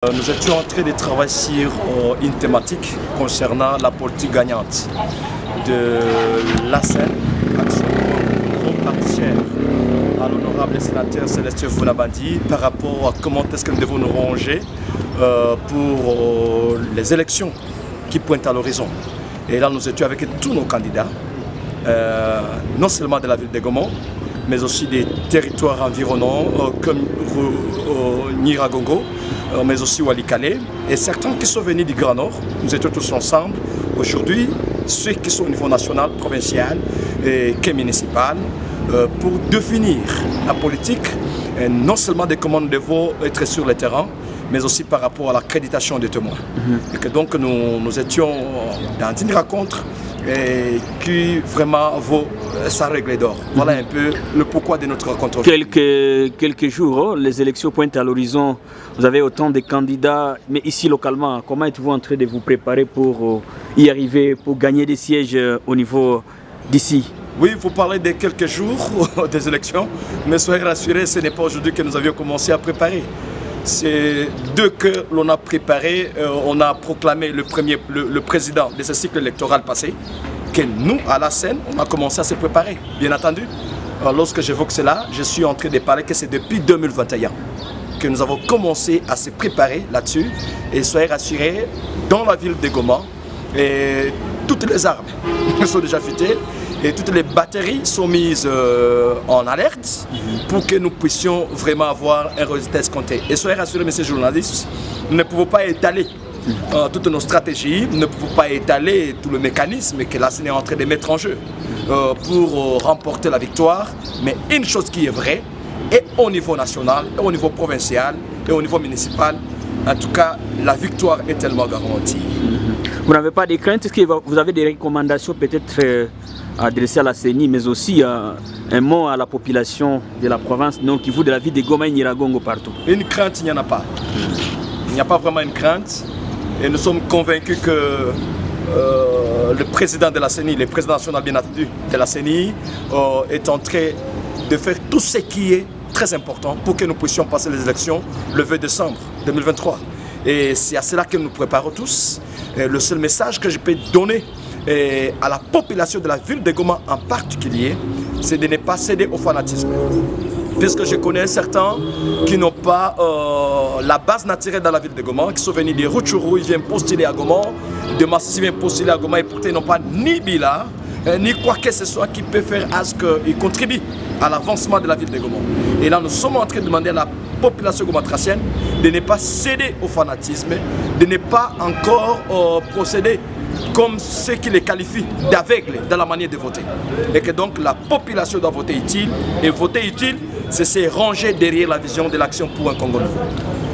Nous étions en train de travailler sur une thématique concernant la politique gagnante de l'ASEN, Action participère à l'honorable sénateur Célestin Founabandi par rapport à comment est-ce que nous devons nous ranger pour les élections qui pointent à l'horizon. Et là, nous étions avec tous nos candidats, non seulement de la ville de Goma, mais aussi des territoires environnants comme Nyiragongo, mais aussi Walikale, et certains qui sont venus du Grand Nord. Nous étions tous ensemble. Aujourd'hui, ceux qui sont au niveau national, provincial et municipal, pour définir la politique, non seulement de comment nous devons être sur le terrain, mais aussi par rapport à l'accréditation des témoins. Et que donc nous étions dans une rencontre qui vraiment vaut sa règle d'or. Voilà un peu le pourquoi de notre rencontre. Quelques jours, les élections pointent à l'horizon. Vous avez autant de candidats, mais ici localement, comment êtes-vous en train de vous préparer pour y arriver, pour gagner des sièges au niveau d'ici? Oui, vous parlez de quelques jours des élections, mais soyez rassurés, ce n'est pas aujourd'hui que nous avions commencé à préparer. C'est dès que l'on a préparé, on a proclamé le président de ce cycle électoral passé, que nous, à la scène, on a commencé à se préparer, bien entendu. Alors, lorsque j'évoque cela, je suis en train de parler que c'est depuis 2021 que nous avons commencé à se préparer là-dessus. Et soyez rassurés, dans la ville de Goma, toutes les armes sont déjà fitées. Et toutes les batteries sont mises en alerte pour que nous puissions vraiment avoir un résultat escompté. Et soyez rassurés, messieurs les journalistes, nous ne pouvons pas étaler toutes nos stratégies, nous ne pouvons pas étaler tout le mécanisme que la CENI est en train de mettre en jeu pour remporter la victoire. Mais une chose qui est vraie, et au niveau national, et au niveau provincial, et au niveau municipal, en tout cas, la victoire est tellement garantie. Vous n'avez pas de crainte? Est-ce que vous avez des recommandations peut-être adressées à la CENI, mais aussi un mot à la population de la province Nord Kivu, de la ville de Goma et Nyiragongo partout? Une crainte, il n'y en a pas. Il n'y a pas vraiment une crainte. Et nous sommes convaincus que le président de la CENI, le président national bien entendu de la CENI, est en train de faire tout ce qui est très important pour que nous puissions passer les élections le 20 décembre 2023. Et c'est à cela que nous préparons tous. Et le seul message que je peux donner à la population de la ville de Goma en particulier, c'est de ne pas céder au fanatisme. Puisque je connais certains qui n'ont pas la base naturelle dans la ville de Goma, qui sont venus de Rutshuru, ils viennent postuler à Goma, de Massissi viennent postuler à Goma et pourtant ils n'ont pas ni bilan, ni quoi que ce soit qui peut faire à ce qu'ils contribuent à l'avancement de la ville de Goma. Et là, nous sommes en train de demander à la population gomatracienne de ne pas céder au fanatisme, de ne pas encore procéder comme ceux qui les qualifient d'aveugles dans la manière de voter. Et que donc la population doit voter utile. Et voter utile, c'est se ranger derrière la vision de l'action pour un Congo nouveau.